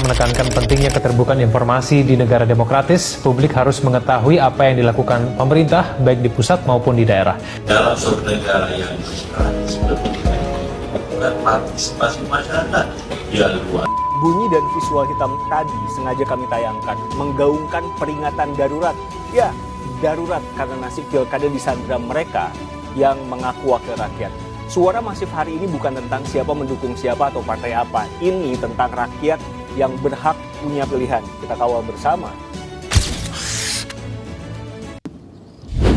menekankan pentingnya keterbukaan informasi di negara demokratis, publik harus mengetahui apa yang dilakukan pemerintah, baik di pusat maupun di daerah. Dalam suatu negara yang demokratis, bukan partisipasi masyarakat yang luas. Bunyi dan visual hitam tadi sengaja kami tayangkan, menggaungkan peringatan darurat. Ya, darurat karena nasib pilkada disandra mereka yang mengaku wakil rakyat. Suara masif hari ini bukan tentang siapa mendukung siapa atau partai apa. Ini tentang rakyat yang berhak punya pilihan. Kita kawal bersama.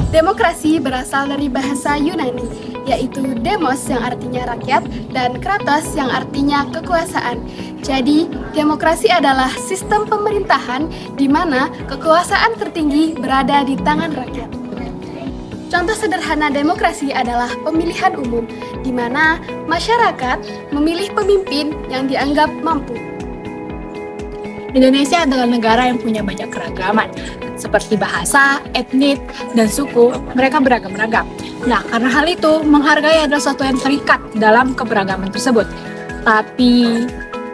Demokrasi berasal dari bahasa Yunani, yaitu demos yang artinya rakyat dan kratos yang artinya kekuasaan. Jadi, demokrasi adalah sistem pemerintahan di mana kekuasaan tertinggi berada di tangan rakyat. Contoh sederhana demokrasi adalah pemilihan umum, di mana masyarakat memilih pemimpin yang dianggap mampu. Indonesia adalah negara yang punya banyak keragaman, seperti bahasa, etnik, dan suku, mereka beragam-ragam. Nah, karena hal itu, menghargai adalah sesuatu yang terikat dalam keberagaman tersebut. Tapi,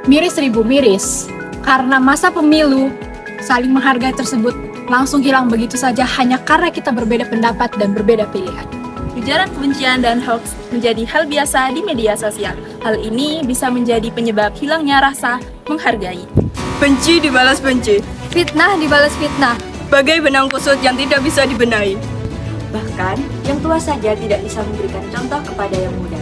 miris ribu miris, karena masa pemilu, saling menghargai tersebut langsung hilang begitu saja hanya karena kita berbeda pendapat dan berbeda pilihan. Ujaran kebencian dan hoax menjadi hal biasa di media sosial. Hal ini bisa menjadi penyebab hilangnya rasa menghargai. Benci dibalas benci, fitnah dibalas fitnah, bagai benang kusut yang tidak bisa dibenahi. Bahkan, yang tua saja tidak bisa memberikan contoh kepada yang muda.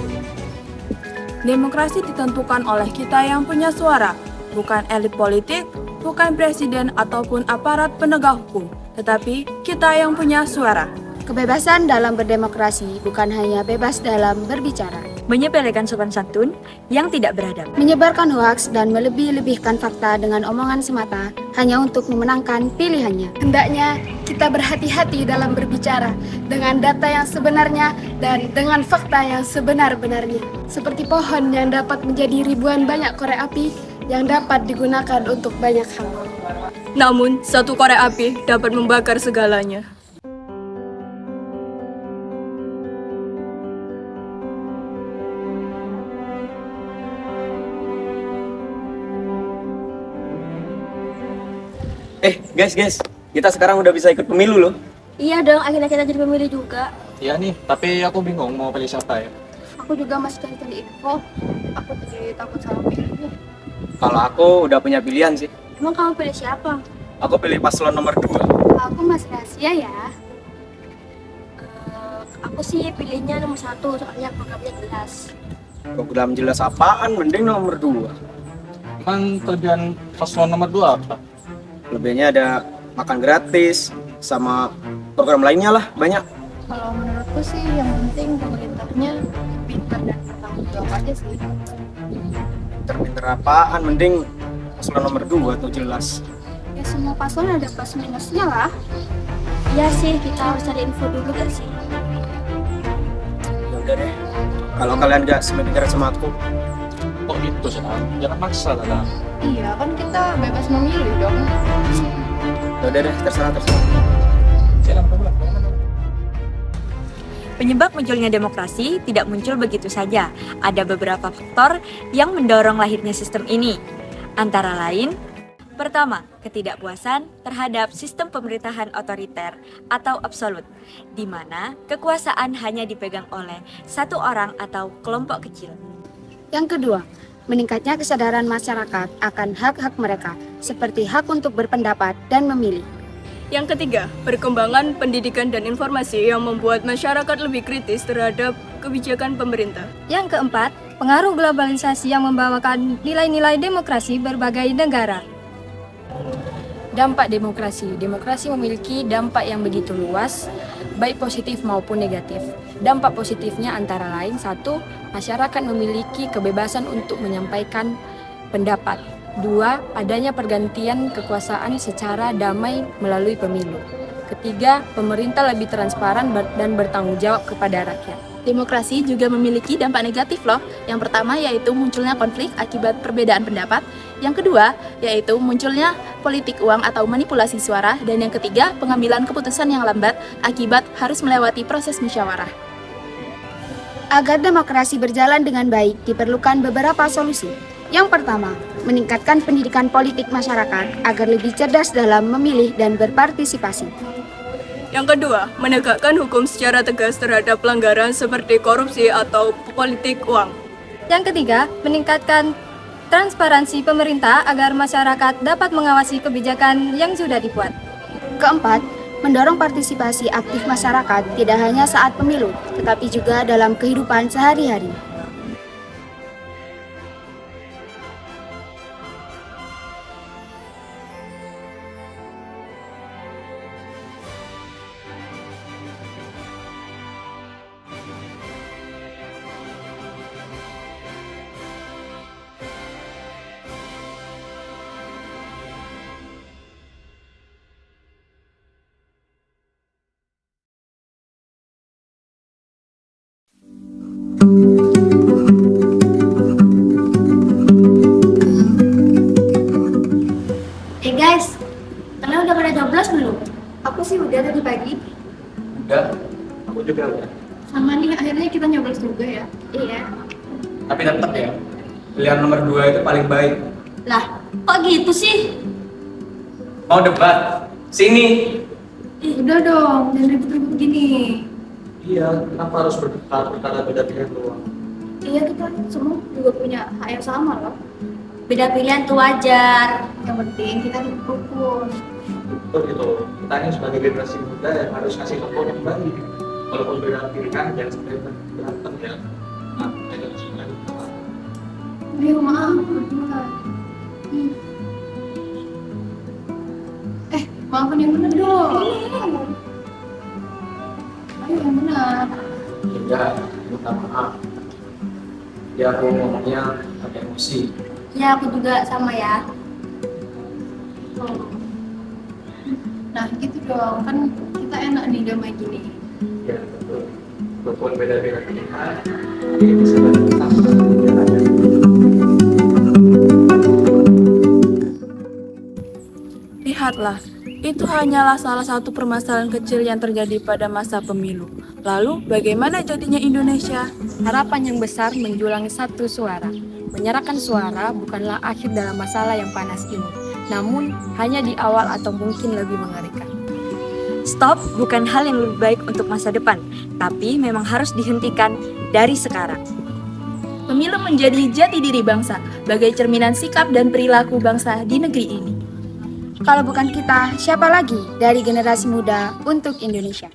Demokrasi ditentukan oleh kita yang punya suara, bukan elit politik, bukan presiden ataupun aparat penegak hukum, tetapi kita yang punya suara. Kebebasan dalam berdemokrasi bukan hanya bebas dalam berbicara, Menyepelekan sopan santun yang tidak beradab, menyebarkan hoaks dan melebih-lebihkan fakta dengan omongan semata hanya untuk memenangkan pilihannya. Hendaknya kita berhati-hati dalam berbicara dengan data yang sebenarnya dan dengan fakta yang sebenar-benarnya. Seperti pohon yang dapat menjadi ribuan banyak korek api yang dapat digunakan untuk banyak hal. Namun, satu korek api dapat membakar segalanya. Guys, kita sekarang udah bisa ikut pemilu loh. Iya dong, akhirnya kita jadi pemilih juga. Iya nih, tapi aku bingung mau pilih siapa ya. Aku juga masih cari info. Aku jadi takut salah pilih. Kalau aku udah punya pilihan sih. Emang kamu pilih siapa? Aku pilih paslon nomor 2. Aku masih rahasia ya. Aku sih pilihnya nomor 1, soalnya programnya jelas. Program jelas apaan? Mending nomor 2. Emang kelebihan paslon nomor 2 apa? Lebihnya ada makan gratis, sama program lainnya lah, banyak. Kalau menurutku sih yang penting pemerintahnya pintar dan bertanggung jawab aja sih. Pinter apaan? Mending paslon nomor 2 tuh jelas. Ya semua paslon ada plus minusnya lah. Iya sih, kita harus cari info dulu gak sih? Ya udah deh. Kalau kalian gak sepemikiran sama aku, Kok gitu sih? Jangan maksa lah. Iya kan kita bebas memilih dong. ya udah deh, terserah. Penyebab munculnya demokrasi tidak muncul begitu saja. Ada beberapa faktor yang mendorong lahirnya sistem ini. Antara lain, pertama, ketidakpuasan terhadap sistem pemerintahan otoriter atau absolut, di mana kekuasaan hanya dipegang oleh satu orang atau kelompok kecil. Yang kedua, meningkatnya kesadaran masyarakat akan hak-hak mereka, seperti hak untuk berpendapat dan memilih. Yang ketiga, perkembangan pendidikan dan informasi yang membuat masyarakat lebih kritis terhadap kebijakan pemerintah. Yang keempat, pengaruh globalisasi yang membawakan nilai-nilai demokrasi berbagai negara. Dampak demokrasi. Demokrasi memiliki dampak yang begitu luas, baik positif maupun negatif. Dampak positifnya antara lain, 1. Masyarakat memiliki kebebasan untuk menyampaikan pendapat. 2. Adanya pergantian kekuasaan secara damai melalui pemilu. Ketiga, pemerintah lebih transparan dan bertanggung jawab kepada rakyat. Demokrasi juga memiliki dampak negatif loh. Yang pertama yaitu munculnya konflik akibat perbedaan pendapat. Yang kedua yaitu munculnya politik uang atau manipulasi suara. Dan yang ketiga, pengambilan keputusan yang lambat akibat harus melewati proses musyawarah. Agar demokrasi berjalan dengan baik, diperlukan beberapa solusi. Yang pertama, meningkatkan pendidikan politik masyarakat agar lebih cerdas dalam memilih dan berpartisipasi. Yang kedua, menegakkan hukum secara tegas terhadap pelanggaran seperti korupsi atau politik uang. Yang ketiga, meningkatkan transparansi pemerintah agar masyarakat dapat mengawasi kebijakan yang sudah dibuat. Keempat, mendorong partisipasi aktif masyarakat tidak hanya saat pemilu, tetapi juga dalam kehidupan sehari-hari. Guys, kalian udah pada coblos belum? Aku sih udah tadi pagi. Udah, aku juga udah. Sama nih, akhirnya kita nyoblos juga ya. Iya. Tapi tetap ya, pilihan nomor 2 itu paling baik. Lah, kok gitu sih? Mau debat? Sini. Udah dong, jangan ribut-ribut gini. Iya, kenapa harus berdebat perkara beda pilihan doang? Iya, kita semua juga punya hak yang sama loh. Beda pilihan tuh wajar. Yang penting kita rukun. Betul gitu. Kita ini sebagai generasi muda yang harus kasih contoh yang baik. Walaupun beda pilihan, jangan sampai berantem ya. Nah, kita harus Ayo maaf, berdua. Maafin yang benar dong. Ayo yang benar. Ya, minta maaf. Ya, aku ngomongnya pakai emosi. Ya, aku juga sama ya. Nah gitu dong, kan kita enak nih damai gini. Ya, betul. Walaupun beda-beda pilihan, tapi bisa bertentang. Lihatlah, itu hanyalah salah satu permasalahan kecil yang terjadi pada masa pemilu. Lalu, bagaimana jadinya Indonesia? Harapan yang besar menjulang satu suara. Menyerahkan suara bukanlah akhir dalam masalah yang panas ini, namun hanya di awal atau mungkin lebih mengerikan. Stop bukan hal yang lebih baik untuk masa depan, tapi memang harus dihentikan dari sekarang. Pemilu menjadi jati diri bangsa, bagai cerminan sikap dan perilaku bangsa di negeri ini. Kalau bukan kita, siapa lagi dari generasi muda untuk Indonesia?